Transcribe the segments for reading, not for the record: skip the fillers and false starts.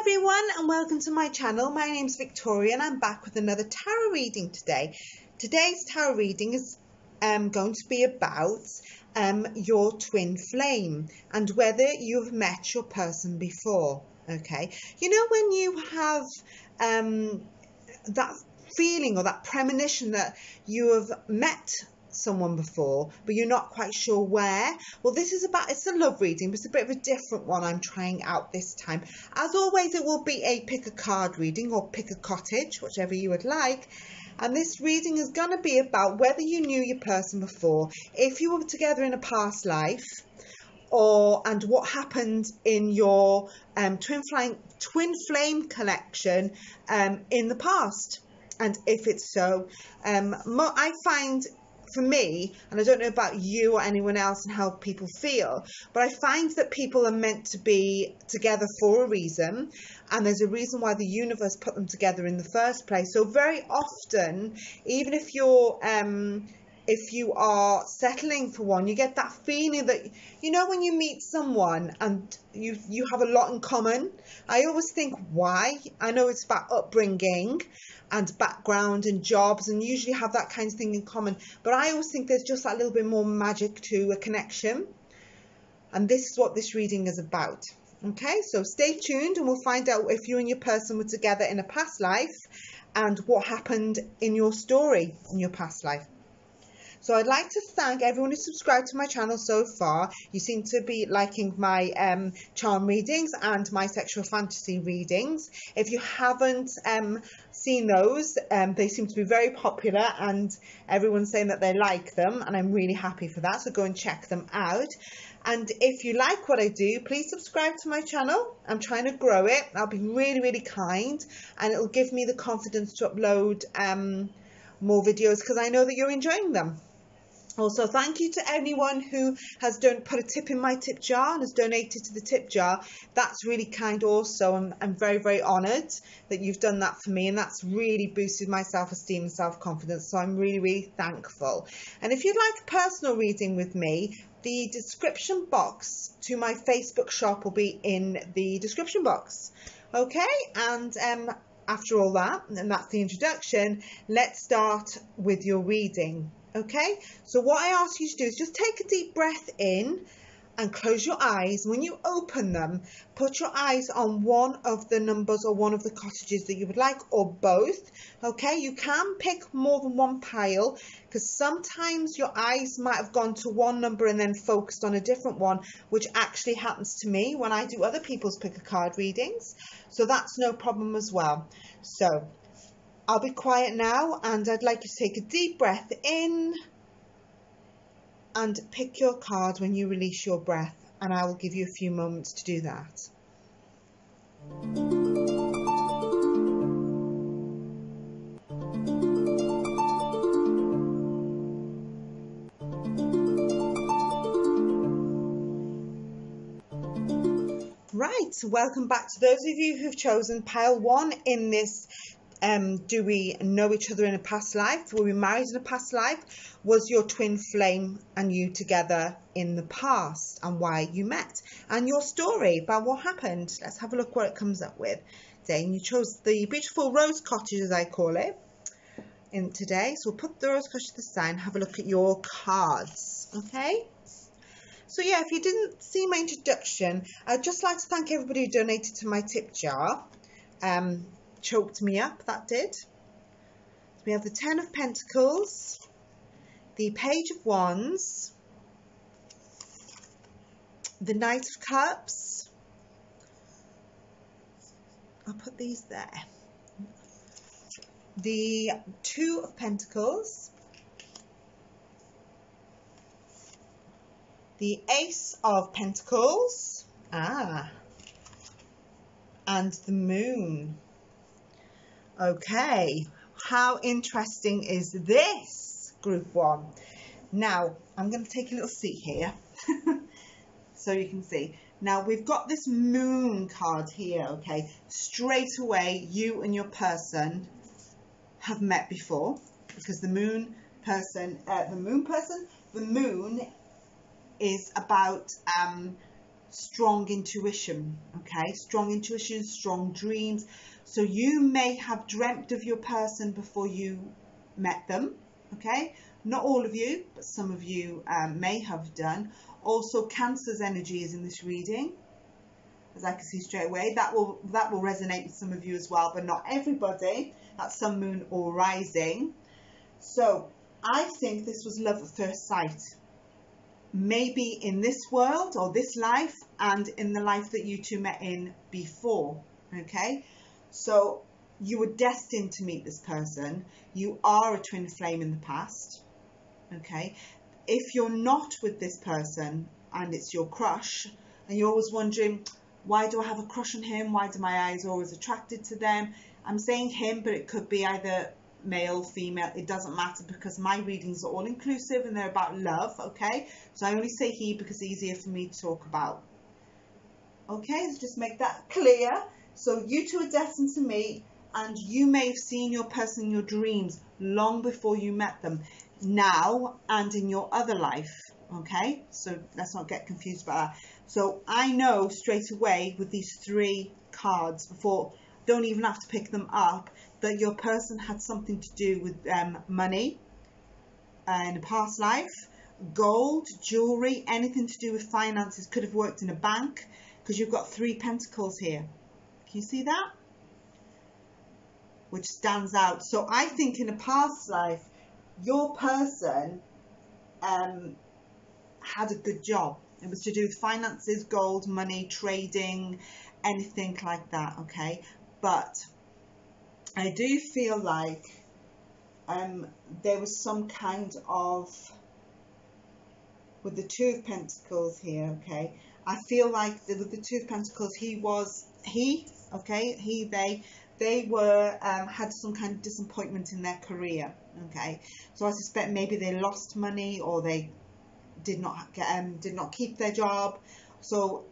everyone, and welcome to my channel. My name's Victoria and I'm back with another tarot reading today. Today's tarot reading is going to be about your twin flame and whether you've met your person before. Okay, you know when you have that feeling or that premonition that you have met someone before but you're not quite sure where. Well, this is it's a love reading, but it's a bit of a different one I'm trying out this time. As always, it will be a pick a card reading or pick a cottage, whichever you would like, and this reading is going to be about whether you knew your person before, if you were together in a past life, and what happened in your twin flame connection in the past, and if it's so. I find, for me, and I don't know about you or anyone else and how people feel, but I find that people are meant to be together for a reason, and there's a reason why the universe put them together in the first place. So very often, even if you are settling for one, you get that feeling that, you know, when you meet someone and you have a lot in common. I always think, why? I know it's about upbringing and background and jobs, and usually have that kind of thing in common, but I always think there's just that little bit more magic to a connection, and this is what this reading is about. Okay, so stay tuned and we'll find out if you and your person were together in a past life and what happened in your story in your past life. So I'd like to thank everyone who subscribed to my channel so far. You seem to be liking my charm readings and my sexual fantasy readings. If you haven't seen those, they seem to be very popular and everyone's saying that they like them, and I'm really happy for that, so go and check them out. And if you like what I do, please subscribe to my channel. I'm trying to grow it. I'll be really, really kind, and it'll give me the confidence to upload more videos because I know that you're enjoying them. Also, thank you to anyone who has put a tip in my tip jar and has donated to the tip jar. That's really kind also. I'm very, very honoured that you've done that for me, and that's really boosted my self-esteem and self-confidence, so I'm really, really thankful. And if you'd like a personal reading with me, the description box to my Facebook shop will be in the description box. Okay, and after all that, and that's the introduction, let's start with your reading. Okay, so what I ask you to do is just take a deep breath in and close your eyes. When you open them, put your eyes on one of the numbers or one of the cottages that you would like, or both. Okay, you can pick more than one pile because sometimes your eyes might have gone to one number and then focused on a different one, which actually happens to me when I do other people's pick a card readings. So that's no problem as well. So I'll be quiet now, and I'd like you to take a deep breath in and pick your card when you release your breath, and I will give you a few moments to do that. Right, welcome back to those of you who've chosen pile 1 in this do we know each other in a past life? Were we married in a past life? Was your twin flame and you together in the past, and why you met? And your story about what happened. Let's have a look what it comes up with today. And you chose the beautiful rose cottage, as I call it, in today. So we'll put the rose cottage to the side and have a look at your cards. Okay? So yeah, if you didn't see my introduction, I'd just like to thank everybody who donated to my tip jar. Choked me up, that did. So we have the 10 of Pentacles, the Page of Wands, the Knight of Cups. I'll put these there. The 2 of Pentacles, the Ace of Pentacles, and the Moon. Okay, how interesting is this, group 1? Now, I'm going to take a little seat here so you can see. Now, we've got this Moon card here, okay? Straight away, you and your person have met before, because the moon is about strong intuition, okay? Strong intuition, strong dreams. So you may have dreamt of your person before you met them, okay? Not all of you, but some of you may have done. Also, Cancer's energy is in this reading, as I can see straight away. That will resonate with some of you as well, but not everybody. That's Sun, Moon or Rising. So I think this was love at first sight. Maybe in this world or this life, and in the life that you two met in before, okay? So you were destined to meet this person. You are a twin flame in the past, okay? If you're not with this person and it's your crush, and you're always wondering, why do I have a crush on him? Why do my eyes always attracted to them? I'm saying him, but it could be either male, female, it doesn't matter, because my readings are all inclusive and they're about love, okay? So I only say he because it's easier for me to talk about. Okay, let's just make that clear. So you two are destined to meet, and you may have seen your person in your dreams long before you met them, now and in your other life, okay? So let's not get confused about that. So I know straight away with these 3 cards, before, don't even have to pick them up, that your person had something to do with money in a past life, gold, jewelry, anything to do with finances. Could have worked in a bank, because you've got 3 pentacles here. Can you see that? Which stands out. So I think in a past life, your person had a good job. It was to do with finances, gold, money, trading, anything like that, okay? But I do feel like there was some kind of, with the 2 of Pentacles here, okay? I feel like with the 2 of Pentacles, they were, had some kind of disappointment in their career, okay? So I suspect maybe they lost money, or they did not keep their job. So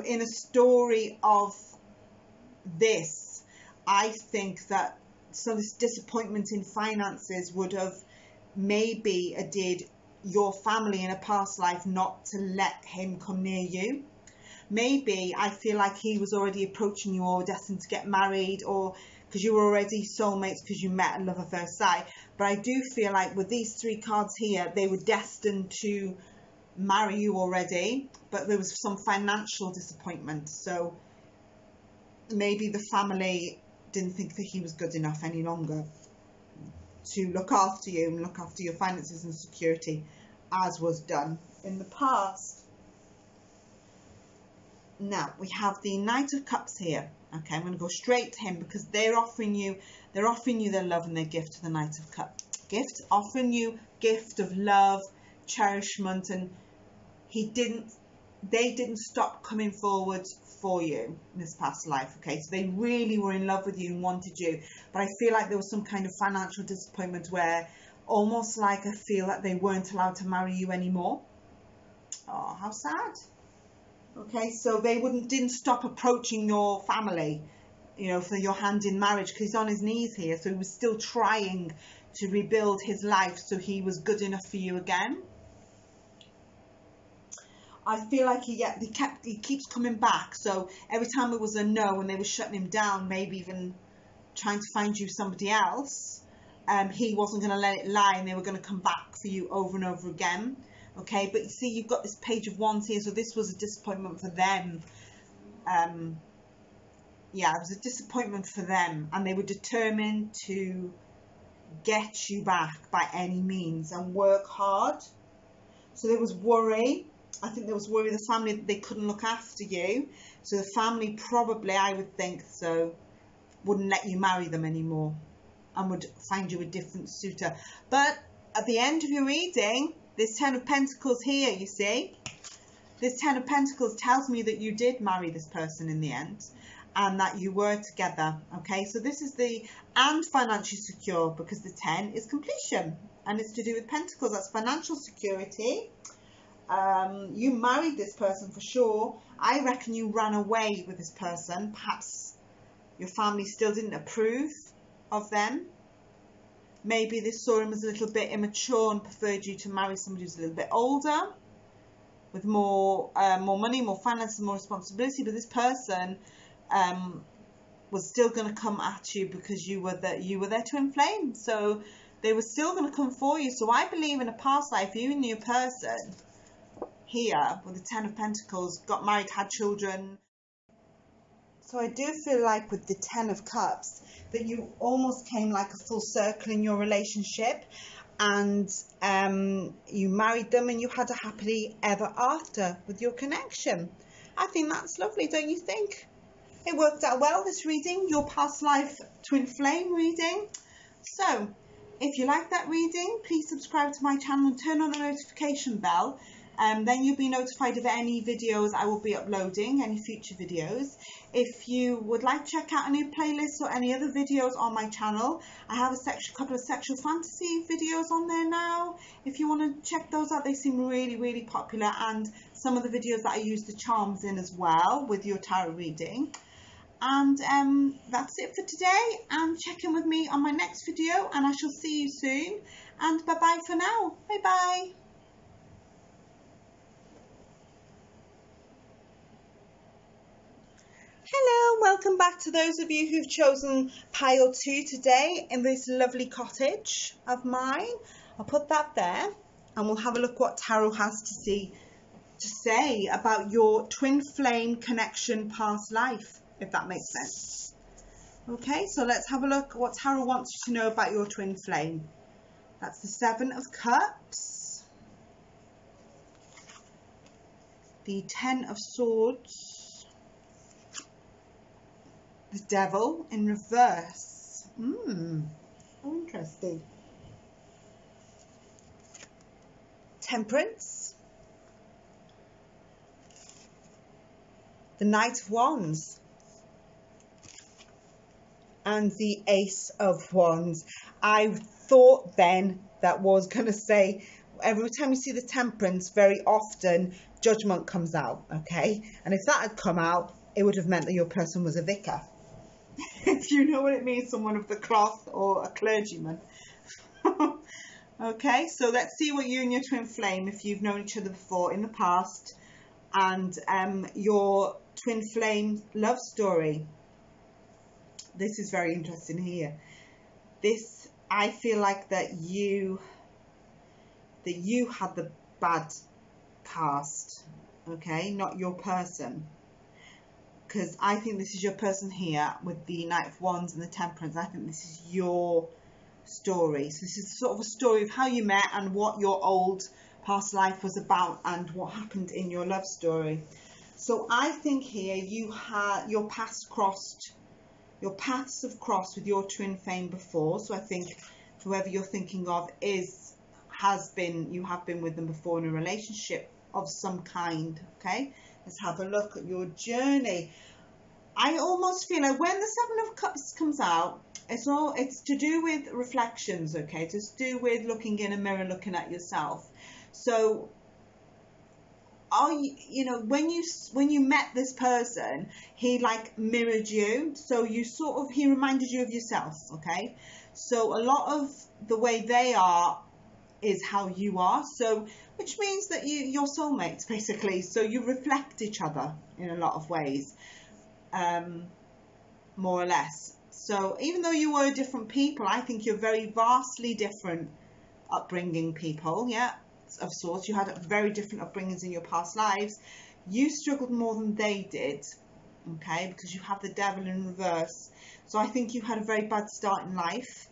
in a story of this, I think that some of this disappointment in finances would have maybe did your family in a past life not to let him come near you. Maybe I feel like he was already approaching you, or destined to get married, or because you were already soulmates because you met at love at first sight. But I do feel like with these 3 cards here, they were destined to marry you already, but there was some financial disappointment. So maybe the family didn't think that he was good enough any longer to look after you and look after your finances and security, as was done in the past. Now we have the Knight of Cups here. Okay, I'm going to go straight to him, because they're offering you their love and their gift to the Knight of Cups. Offering you gift of love, cherishment, and they didn't stop coming forward for you in this past life, okay? So they really were in love with you and wanted you, but I feel like there was some kind of financial disappointment, where almost like I feel that they weren't allowed to marry you anymore. Oh, how sad. Okay, so they didn't stop approaching your family, you know, for your hand in marriage, because he's on his knees here, so he was still trying to rebuild his life, so he was good enough for you again. I feel like he keeps coming back. So every time it was a no and they were shutting him down, maybe even trying to find you somebody else, he wasn't going to let it lie, and they were going to come back for you over and over again. Okay, but you see, you've got this Page of Wands here, so this was a disappointment for them. Yeah, it was a disappointment for them, and they were determined to get you back by any means and work hard. So there was worry. I think there was worry with the family that they couldn't look after you. So the family probably, I would think so, wouldn't let you marry them anymore and would find you a different suitor. But at the end of your reading, this 10 of Pentacles here, you see, this 10 of Pentacles tells me that you did marry this person in the end, and that you were together. Okay, so this is and financially secure, because the 10 is completion, and it's to do with Pentacles. That's financial security. You married this person for sure. I reckon you ran away with this person. Perhaps your family still didn't approve of them. Maybe they saw him as a little bit immature and preferred you to marry somebody who's a little bit older. with more money, more finances, more responsibility, but this person was still going to come at you because you were their twin flame. So they were still going to come for you. So I believe in a past life, you and your person here with the Ten of Pentacles got married, had children. So I do feel like with the Ten of Cups that you almost came like a full circle in your relationship, and you married them and you had a happily ever after with your connection. I think that's lovely, don't you think? It worked out well, this reading, your past life twin flame reading. So if you like that reading, please subscribe to my channel and turn on the notification bell. Then you'll be notified of any videos I will be uploading, any future videos. If you would like to check out any playlists or any other videos on my channel, I have a couple of sexual fantasy videos on there now. If you want to check those out, they seem really, really popular, and some of the videos that I use the charms in as well with your tarot reading. And that's it for today, and check in with me on my next video, and I shall see you soon, and bye bye for now. Bye bye. Hello, welcome back to those of you who've chosen pile 2 today in this lovely cottage of mine. I'll put that there and we'll have a look what tarot has to say about your twin flame connection past life, if that makes sense. Okay, so let's have a look what tarot wants you to know about your twin flame. That's the Seven of Cups, the Ten of Swords, the Devil in reverse. How interesting. Temperance, the Knight of Wands, and the Ace of Wands. I thought then that was going to say, every time you see the Temperance, very often Judgment comes out, okay? And if that had come out, it would have meant that your person was a vicar. If you know what it means, someone of the cloth or a clergyman. Okay, so let's see what you and your twin flame, if you've known each other before in the past, and your twin flame love story. This is very interesting here. This, I feel like that you had the bad past, okay, not your person. Because I think this is your person here with the Knight of Wands and the Temperance. I think this is your story. So this is sort of a story of how you met and what your old past life was about and what happened in your love story. So I think here you had your paths have crossed with your twin flame before. So I think whoever you're thinking of you have been with them before in a relationship of some kind. Okay, let's have a look at your journey. I almost feel like when the Seven of Cups comes out, it's to do with reflections, okay? It's to do with looking in a mirror, looking at yourself. So when you met this person, he like mirrored you, so he reminded you of yourself, okay? So a lot of the way they are is how you are, so which means that you're soulmates basically. So you reflect each other in a lot of ways, more or less. So even though you were different people, I think you're very vastly different upbringing people, yeah, of sorts. You had very different upbringings in your past lives. You struggled more than they did, okay, because you have the Devil in reverse. So I think you had a very bad start in life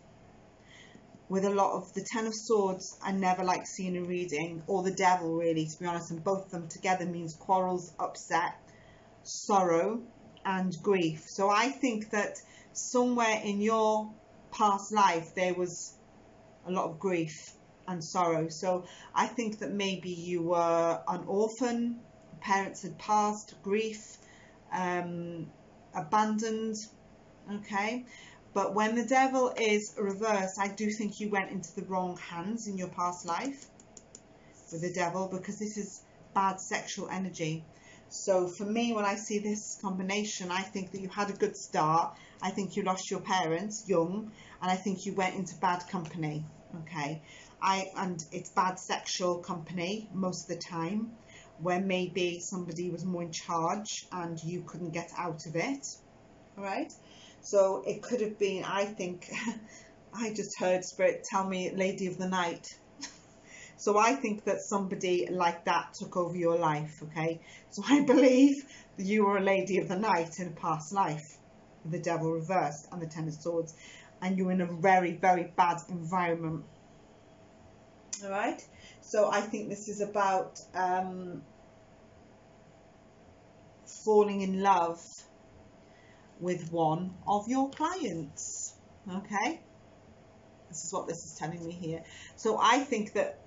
with a lot of the Ten of Swords. I never like seeing a reading, or the Devil really, to be honest, and both of them together means quarrels, upset, sorrow and grief. So I think that somewhere in your past life there was a lot of grief and sorrow. So I think that maybe you were an orphan, parents had passed, grief, abandoned, okay? But when the Devil is reversed, I do think you went into the wrong hands in your past life with the Devil, because this is bad sexual energy. So for me, when I see this combination, I think that you had a good start. I think you lost your parents young, and I think you went into bad company, okay? And it's bad sexual company most of the time. where maybe somebody was more in charge and you couldn't get out of it. All right, so it could have been, I think, I just heard Spirit tell me Lady of the Night. So I think that somebody like that took over your life, okay? So I believe that you were a Lady of the Night in a past life, the Devil reversed and the Ten of Swords, and you're in a very, very bad environment. All right? So I think this is about falling in love with one of your clients, okay? This is what this is telling me here. So I think that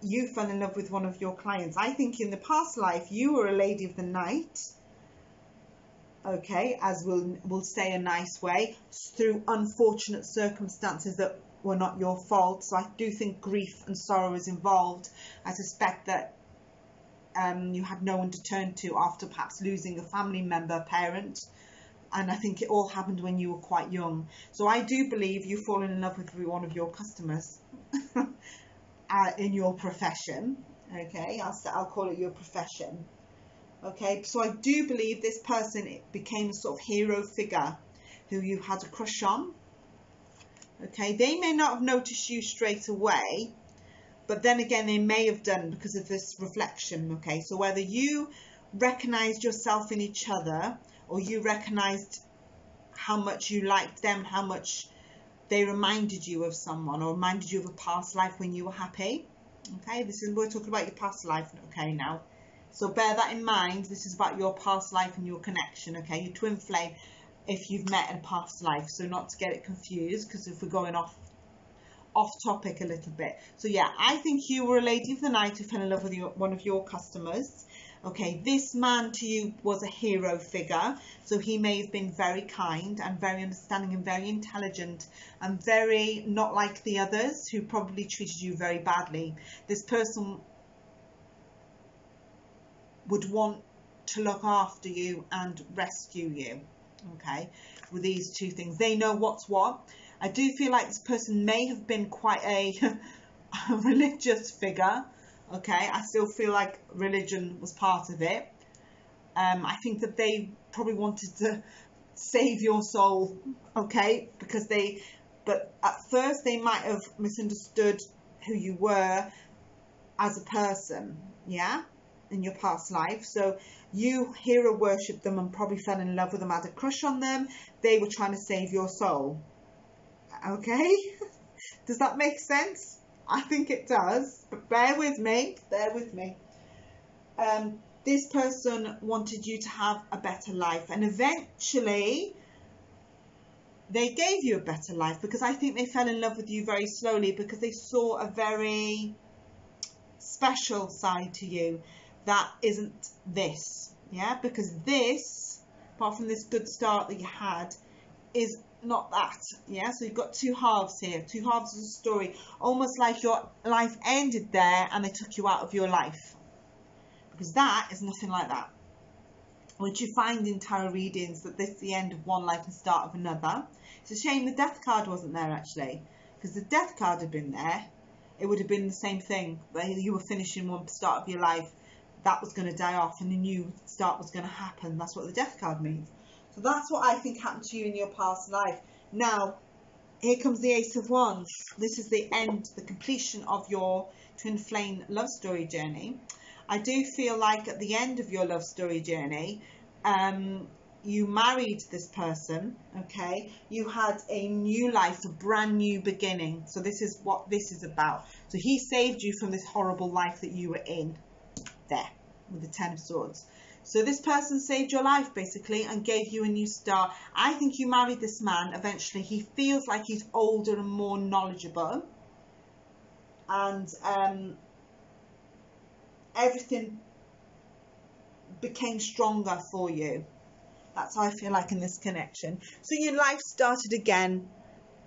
you fell in love with one of your clients. I think in the past life you were a Lady of the Night, okay, as we'll say a nice way, through unfortunate circumstances that were not your fault. So I do think grief and sorrow is involved. I suspect that you had no one to turn to after perhaps losing a family member, parent, and I think it all happened when you were quite young. So I do believe you've fallen in love with one of your customers in your profession, okay? I'll call it your profession, okay? So I do believe this person became a sort of hero figure who you had a crush on, okay? They may not have noticed you straight away, but then again they may have done because of this reflection, okay? So whether you recognized yourself in each other, or you recognized how much you liked them, how much they reminded you of someone, or reminded you of a past life when you were happy, okay? We're talking about your past life, okay, now. So bear that in mind. This is about your past life and your connection, okay? Your twin flame, if you've met in a past life. So not to get it confused, because if we're going off topic a little bit. So yeah, I think you were a Lady of the Night who fell in love with one of your customers. Okay, this man to you was a hero figure, so he may have been very kind and very understanding and very intelligent and very not like the others who probably treated you very badly. This person would want to look after you and rescue you, okay, with these two things. They know what's what. I do feel like this person may have been quite a religious figure. Okay, I still feel like religion was part of it. I think that they probably wanted to save your soul, okay, but at first they might have misunderstood who you were as a person, yeah, in your past life. So you hero worshipped them and probably fell in love with them, had a crush on them. They were trying to save your soul, okay? Does that make sense? I think it does, but bear with me, this person wanted you to have a better life, and eventually they gave you a better life, because I think they fell in love with you very slowly, because they saw a very special side to you that isn't this, yeah, because this, apart from this good start that you had, is not that, yeah. So you've got two halves here, two halves of the story, almost like your life ended there and they took you out of your life, because that is nothing like that. Which you find in tarot readings, that this is the end of one life and start of another. It's a shame the death card wasn't there, actually, because the death card had been there, it would have been the same thing, where you were finishing one start of your life, that was going to die off and a new start was going to happen. That's what the death card means. So that's what I think happened to you in your past life. Now, here comes the Ace of Wands. This is the end, the completion of your twin flame love story journey. I do feel like at the end of your love story journey, you married this person, okay? You had a new life, a brand new beginning. So this is what this is about. So he saved you from this horrible life that you were in there with the Ten of Swords. So this person saved your life, basically, and gave you a new start. I think you married this man eventually. He feels like he's older and more knowledgeable. And everything became stronger for you. That's how I feel like in this connection. So your life started again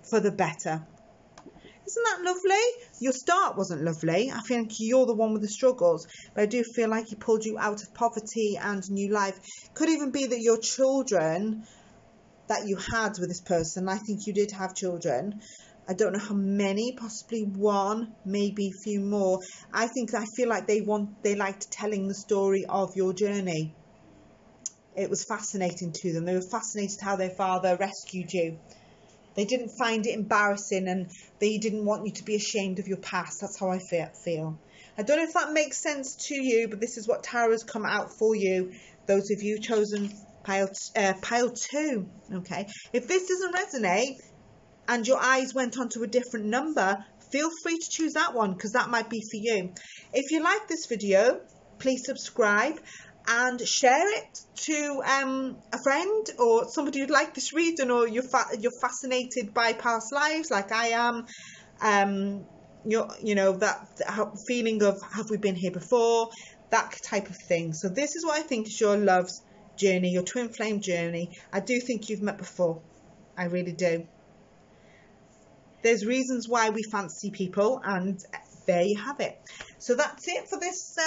for the better. Isn't that lovely? Your start wasn't lovely. I think you're the one with the struggles, but I do feel like he pulled you out of poverty and new life. Could even be that your children that you had with this person, I think you did have children, I don't know how many, possibly one, maybe a few more. I feel like they liked telling the story of your journey. It was fascinating to them. They were fascinated how their father rescued you. They didn't find it embarrassing, and they didn't want you to be ashamed of your past. That's how I feel. I don't know if that makes sense to you, but this is what tarot has come out for you. Those of you chosen pile 2. Okay. If this doesn't resonate and your eyes went on to a different number, feel free to choose that one, because that might be for you. If you like this video, please subscribe and share it to a friend or somebody who'd like this reading, or you're fascinated by past lives like I am. You know, that feeling of, have we been here before, that type of thing. So this is what I think is your love's journey, your twin flame journey. I do think you've met before. I really do. There's reasons why we fancy people, and there you have it. So that's it for this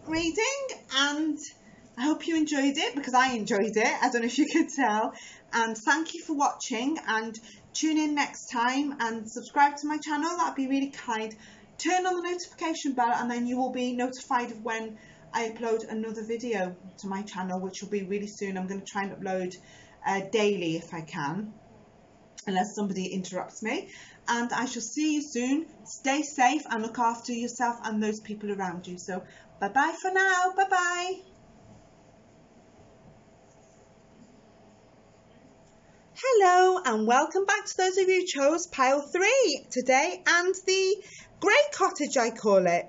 reading, and I hope you enjoyed it, because I enjoyed it. I don't know if you could tell. And thank you for watching, and tune in next time and subscribe to my channel. That'd be really kind. Turn on the notification bell, and then you will be notified of when I upload another video to my channel, which will be really soon. I'm going to try and upload daily if I can, unless somebody interrupts me. And I shall see you soon. Stay safe and look after yourself and those people around you. So bye bye for now. Bye bye. Hello and welcome back to those of you who chose pile 3 today, and the grey cottage I call it.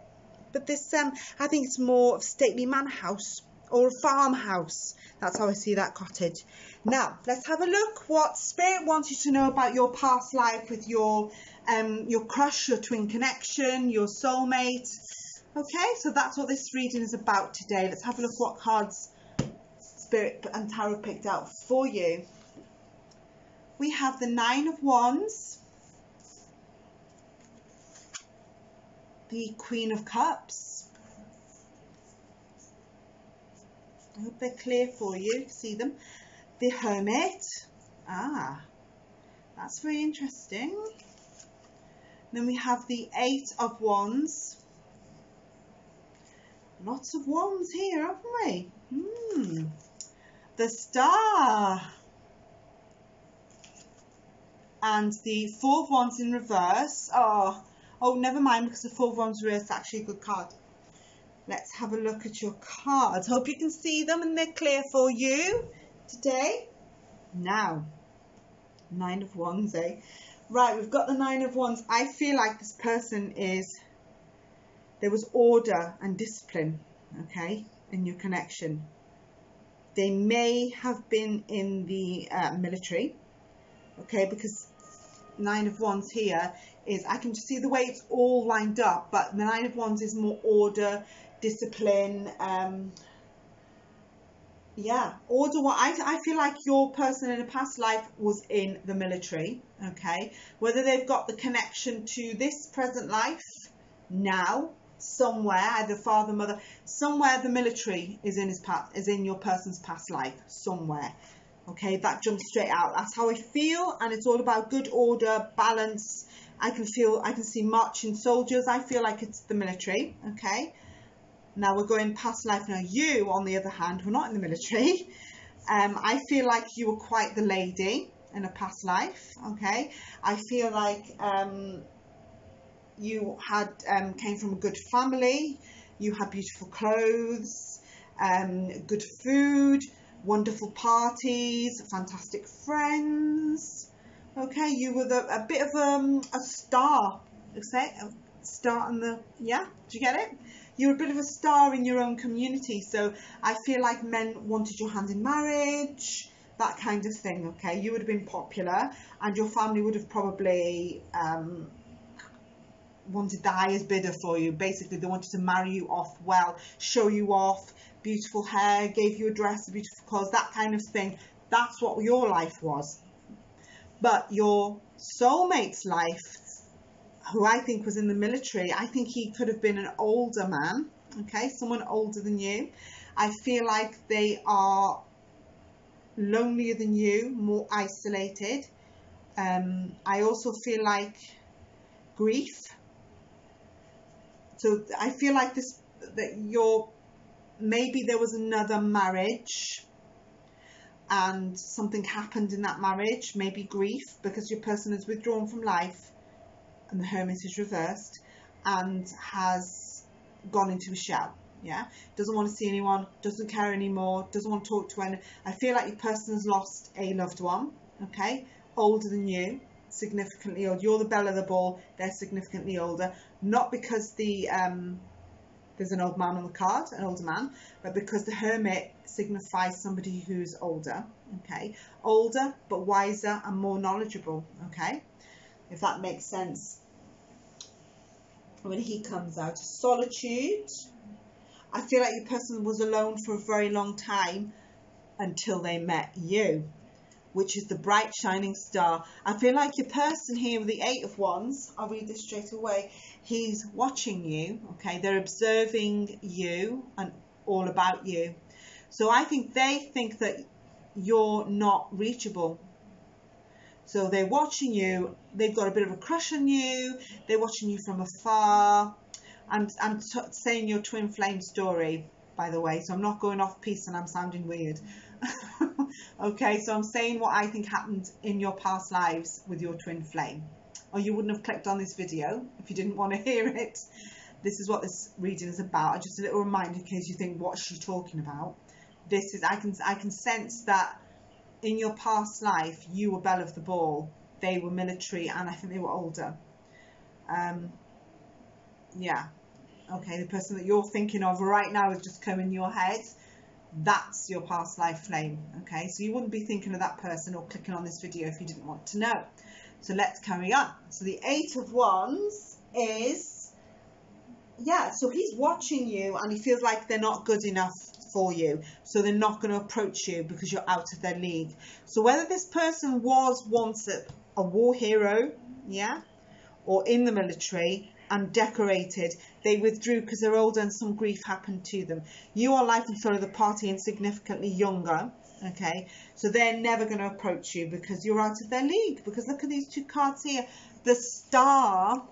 But this I think it's more of a stately manor house or a farmhouse. That's how I see that cottage. Now let's have a look what Spirit wants you to know about your past life with your crush, your twin connection, your soulmate. Okay, so that's what this reading is about today. Let's have a look what cards Spirit and Tarot picked out for you. We have the 9 of Wands, the Queen of Cups. I hope they're clear for you. See them. The Hermit. Ah, that's very interesting. Then we have the 8 of Wands. Lots of wands here, haven't we? The Star. And the 4 of Wands in reverse. Oh, never mind, because the 4 of Wands reverse is actually a good card. Let's have a look at your cards. Hope you can see them and they're clear for you today. Now, 9 of Wands, eh? Right, we've got the 9 of Wands. I feel like this person there was order and discipline, okay, in your connection. They may have been in the military, okay, because 9 of Wands here is, I can see the way it's all lined up, but the 9 of Wands is more order, discipline, yeah, order. What I feel like your person in a past life was in the military, okay, whether they've got the connection to this present life now, somewhere, either father, mother, somewhere the military is in your person's past life, somewhere. Okay, that jumps straight out. That's how I feel, and it's all about good order, balance. I can see marching soldiers. I feel like it's the military. Okay, now we're going past life. Now you, on the other hand, were not in the military. I feel like you were quite the lady in a past life. Okay, I feel like you had came from a good family. You had beautiful clothes, good food, wonderful parties, fantastic friends. Okay, you were a bit of a star. Okay, a star in the, yeah, do you get it? You were a bit of a star in your own community. So I feel like men wanted your hand in marriage, that kind of thing. Okay, you would have been popular, and your family would have probably wanted the highest bidder for you. Basically, they wanted to marry you off well, show you off, beautiful hair, gave you a dress, beautiful clothes, that kind of thing. That's what your life was. But your soulmate's life, who I think was in the military, I think he could have been an older man, okay, someone older than you. I feel like they are lonelier than you, more isolated, I also feel like grief. So I feel like maybe there was another marriage and something happened in that marriage, maybe grief, because your person is withdrawn from life and the Hermit is reversed and has gone into a shell. Yeah, doesn't want to see anyone, doesn't care anymore, doesn't want to talk to anyone. I feel like your person has lost a loved one, okay, older than you, significantly old. You're the belle of the ball, they're significantly older, not because there's an old man on the card, an older man, but because the Hermit signifies somebody who's older, okay, older but wiser and more knowledgeable, okay, if that makes sense. When he comes out, solitude. I feel like your person was alone for a very long time until they met you, which is the bright shining star. I feel like your person here with the 8 of Wands, I'll read this straight away, he's watching you, okay, they're observing you and all about you. So I think they think that you're not reachable. So they're watching you, they've got a bit of a crush on you, they're watching you from afar. I'm saying your twin flame story, by the way, so I'm not going off piece and I'm sounding weird. Okay, so I'm saying what I think happened in your past lives with your twin flame. Or you wouldn't have clicked on this video if you didn't want to hear it. This is what this reading is about. Just a little reminder in case you think, what's she talking about? This is, I can sense that in your past life, you were belle of the ball. They were military and I think they were older. Yeah. Okay, the person that you're thinking of right now is just coming in your head. That's your past life flame. Okay, so you wouldn't be thinking of that person or clicking on this video if you didn't want to know. So let's carry on. So the 8 of Wands is, yeah, so he's watching you and he feels like they're not good enough for you. So they're not going to approach you because you're out of their league. So whether this person was once a war hero, yeah, or in the military and decorated, they withdrew because they're older and some grief happened to them. You are life and soul of the party and significantly younger, okay, so they're never going to approach you because you're out of their league. Because look at these 2 cards here. The star,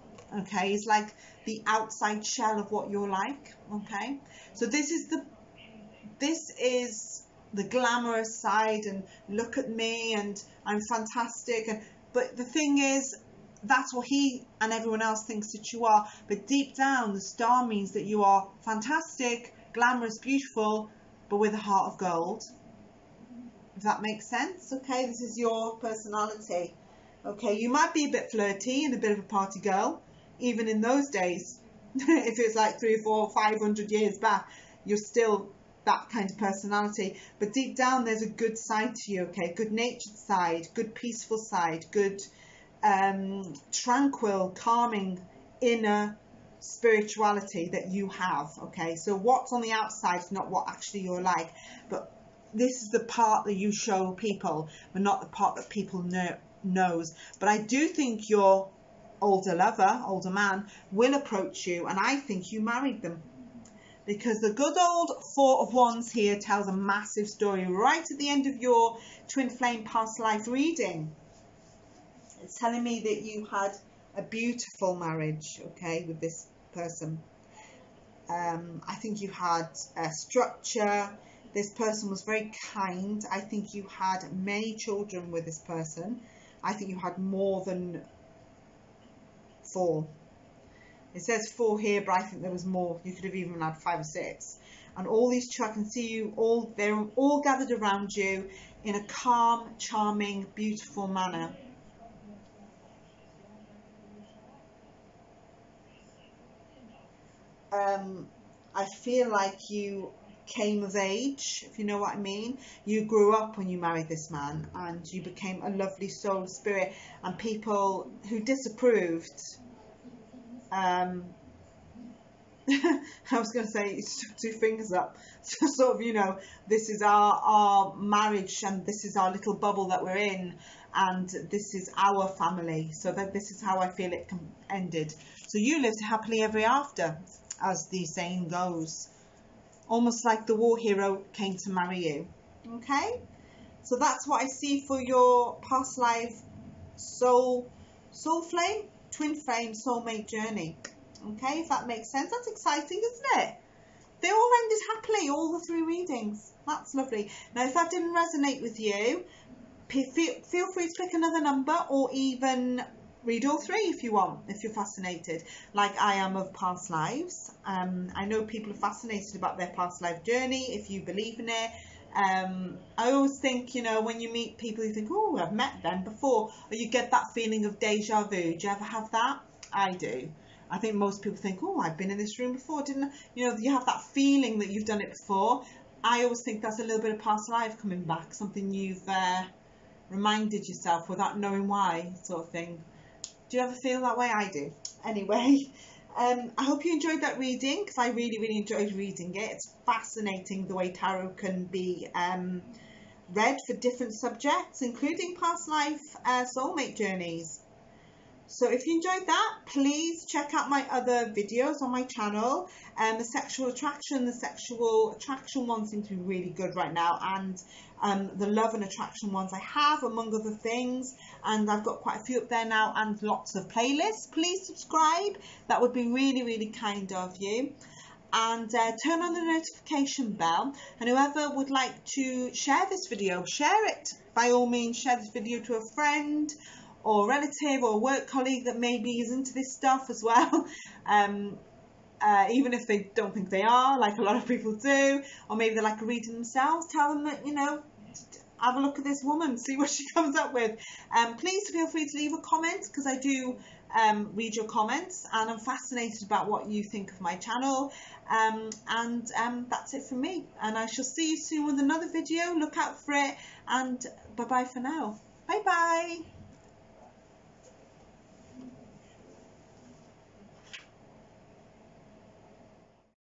okay, is like the outside shell of what you're like, okay, so this is the glamorous side and look at me and I'm fantastic, but the thing is, that's what he and everyone else thinks that you are. But deep down, the star means that you are fantastic, glamorous, beautiful, but with a heart of gold. If that makes sense, okay? This is your personality. Okay, you might be a bit flirty and a bit of a party girl, even in those days. If it's like 300, 400, 500 years back, you're still that kind of personality. But deep down, there's a good side to you, okay? Good natured side, good peaceful side, good tranquil, calming inner spirituality that you have, okay? So what's on the outside is not what actually you're like, but this is the part that you show people, but not the part that people knows. But I do think your older lover, older man, will approach you, and I think you married them. Because the good old 4 of Wands here tells a massive story right at the end of your twin flame past life reading. It's telling me that you had a beautiful marriage, okay, with this person. I think you had a structure. This person was very kind. I think you had many children with this person. I think you had more than 4. It says 4 here, but I think there was more. You could have even had 5 or 6. And all these two, I can see you all, they're all gathered around you in a calm, charming, beautiful manner. I feel like you came of age, if you know what I mean. You grew up when you married this man and you became a lovely soul spirit, and people who disapproved, I was going to say, you stuck 2 fingers up, so sort of, you know, this is our marriage and this is our little bubble that we're in and this is our family, so that this is how I feel it ended. So you lived happily ever after, as the saying goes, almost like the war hero came to marry you. Okay, so that's what I see for your past life soul flame, twin flame, soulmate journey. Okay, if that makes sense. That's exciting, isn't it? They all ended happily, all the 3 readings. That's lovely. Now, if that didn't resonate with you, feel free to pick another number, or even read all 3 if you want, if you're fascinated, like I am, of past lives. I know people are fascinated about their past life journey, if you believe in it. I always think, you know, when you meet people, you think, oh, I've met them before, or you get that feeling of deja vu. Do you ever have that? I do. I think most people think, oh, I've been in this room before, didn't I? You know, you have that feeling that you've done it before. I always think that's a little bit of past life coming back, something you've reminded yourself without knowing why, sort of thing. Do you ever feel that way? I do. Anyway, I hope you enjoyed that reading, because I really, really enjoyed reading it. It's fascinating the way tarot can be read for different subjects, including past life soulmate journeys. So if you enjoyed that, please check out my other videos on my channel. The sexual attraction ones seem to be really good right now, and the love and attraction ones I have, among other things, and I've got quite a few up there now, and lots of playlists. Please subscribe, that would be really, really kind of you. And turn on the notification bell, and whoever would like to share this video, share it. By all means, share this video to a friend or relative or work colleague that maybe is into this stuff as well. Even if they don't think they are, like a lot of people do, or maybe they like a reading themselves, tell them that, you know, have a look at this woman, see what she comes up with. Please feel free to leave a comment, because I do read your comments, and I'm fascinated about what you think of my channel. That's it from me, and I shall see you soon with another video. Look out for it, and bye bye for now. Bye bye.